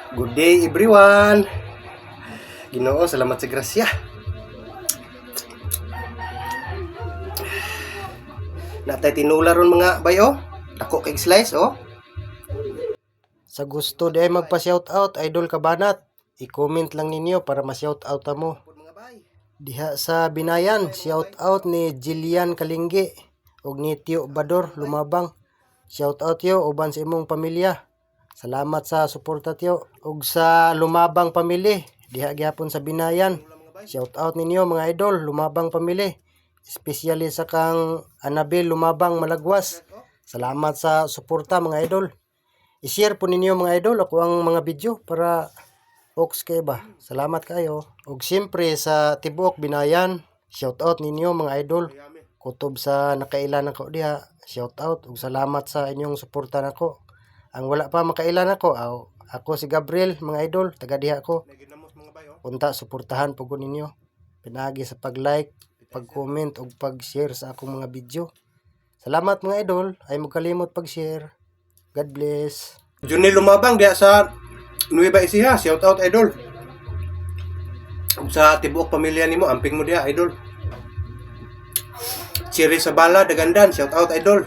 Good day everyone. Ginoo, salamat sa grasya. Natay tinula ron mga bayo. Dako kay slice oh. Sa gusto di ay magpa-shoutout Idol Kabanat, i-comment lang ninyo para ma-shoutout mo. Diha sa Binayan, shoutout ni Jillian Kalinggi ug ni Tio Bador Lumabang. Shoutout yo uban sa imong pamilya. Salamat sa suporta tiyo. Ug sa Lumabang Family, diha gyapon sa Binayan. Shout out ninyo mga idol, Lumabang Family. Especially sa kang Annabel Lumabang Malagwas. Salamat sa suporta mga idol. I-share po ninyo mga idol ako ang mga video para oks kay ba. Salamat kayo. Ug siyempre sa Tibuok Binayan, shout out ninyo mga idol. Kutob sa nakailan ako diha. Shout out ug salamat sa inyong suporta nako. Ang wala pa makailan ako, ako si Gabriel, mga idol, taga diha ako. Punta, suportahan po ko ninyo. Pinagi sa pag-like, pag-comment, o pag-share sa akong mga video. Salamat mga idol, ay magkalimot pag-share. God bless. Junil Lumabang, diha sa Nueva Ecija, shout out idol. Sa Tibuok pamilya nimo, amping mo diha idol. Cherry Sabala, Dagandan, shout out idol.